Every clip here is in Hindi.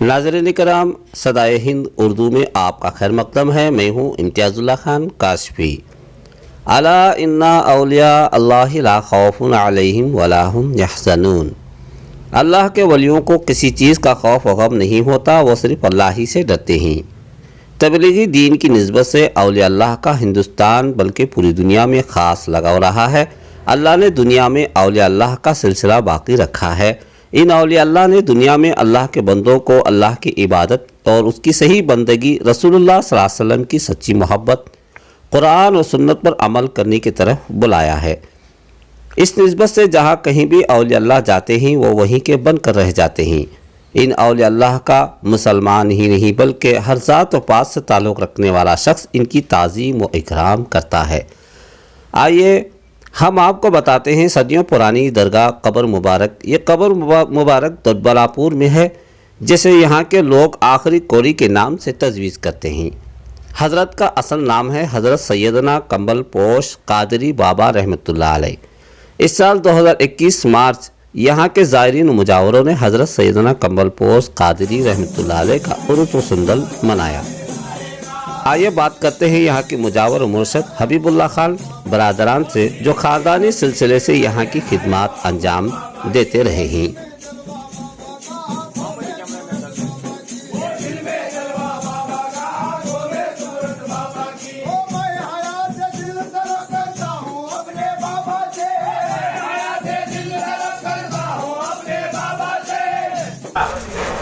नाज़रीन कराम, सदाए हिंद उर्दू में आपका खैर मकदम है। मैं हूँ इम्तियाज़ुल्लाह खान काशफी। अला इन्ना औलिया अल्लाहि ला खौफुन अलैहिम वला हुम यहज़नून। अल्लाह के वलियों को किसी चीज़ का खौफ व गम नहीं होता, वो सिर्फ अल्लाह ही से डरते हैं। तबलीगी दीन की निस्बत से औलिया अल्लाह का हिंदुस्तान बल्कि पूरी दुनिया में ख़ास लगाव रहा है। अल्लाह ने दुनिया में औलिया अल्लाह का सिलसिला बाकी रखा है। इन औलिया अल्लाह ने दुनिया में अल्लाह के बंदों को अल्लाह की इबादत और उसकी सही बंदगी, रसूलुल्लाह सल्लल्लाहु अलैहि वसल्लम की सच्ची मोहब्बत, कुरान और सुन्नत पर अमल करने की तरफ बुलाया है। इस निस्बत से जहाँ कहीं भी औलिया अल्लाह जाते हैं वो वहीं के बन कर रह जाते हैं। इन औलिया अल्लाह का मुसलमान ही नहीं बल्कि हर ज़ात व पात से ताल्लुक़ रखने वाला शख्स इनकी ताज़ीम व इकराम करता है। आइए हम आपको बताते हैं सदियों पुरानी दरगाह कब्र मुबारक। ये कब्र मुबारक दोडबलापुर में है, जिसे यहाँ के लोग आखिरी कोरी के नाम से तजवीज़ करते हैं। हज़रत का असल नाम है हज़रत सैयदना कंबल पोश कादरी बाबा रहमतुल्लाह अलैह। इस साल 2021 मार्च यहाँ के ज़ायरीन मुजावरों ने हज़रत सैयदना कंबल पोश कादरी रहमतुल्लाह अलैह का उर्स व सुंदल मनाया। आइए बात करते हैं यहाँ के मुजावर मुर्शद हबीबुल्लाह खान बरादरान से, जो ख़ानदानी सिलसिले से यहाँ की खिदमत अंजाम देते रहे हैं।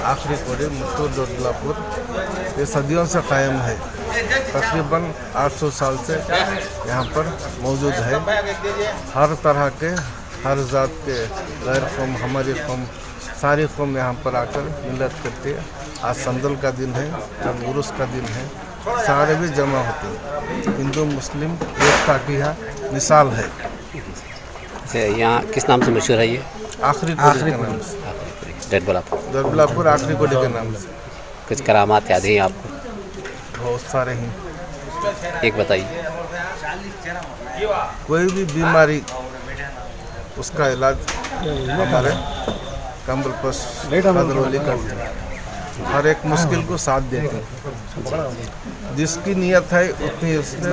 आखिरी कोड़ी मुत्तूर दोडबलापुर ये सदियों से कायम है। तकरीबन 800 साल से यहाँ पर मौजूद है। हर तरह के, हर ज़ात के, गैर कौम, हमारी कौम, सारी कौम यहाँ पर आकर मिलत करती है। आज संदल का दिन है, कल उर्स का दिन है, सारे भी जमा होते हैं। हिंदू मुस्लिम एकता की यहाँ मिसाल है। यहाँ किस नाम से मशहूर है ये? आखिरी कोड़ी के नाम से, दोडबलापुर आखिरी कोड़ी के नाम से। कुछ करामात याद हैं आपको? बहुत सारे हैं। एक बताइए। कोई भी बीमारी उसका इलाज हमारे कंबल पोश कादरी करते हैं। हर एक मुश्किल को साथ देते हैं। जिसकी नीयत है उतनी उससे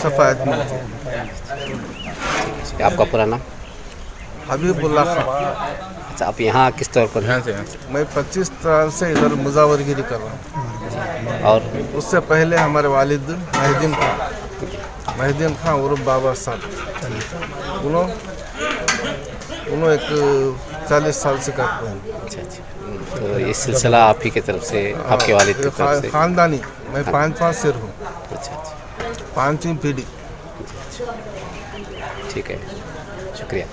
सफायत मिलती है। आपका पूरा नाम? हबीबुल्लाह खान। अच्छा, आप यहाँ किस तौर पर हैं? मैं 25 साल से इधर मुजावरगिरी कर रहा हूँ। और उससे पहले हमारे वालिद महदीन खान और बाबा साहब उन्होंने एक 40 साल से करते हैं। अच्छा, तो ये सिलसिला आप ही की तरफ से, आपके वालिद की तरफ से? खानदानी। मैं 5 सिर हूँ। अच्छा, 5वीं पीढ़ी। ठीक है, शुक्रिया।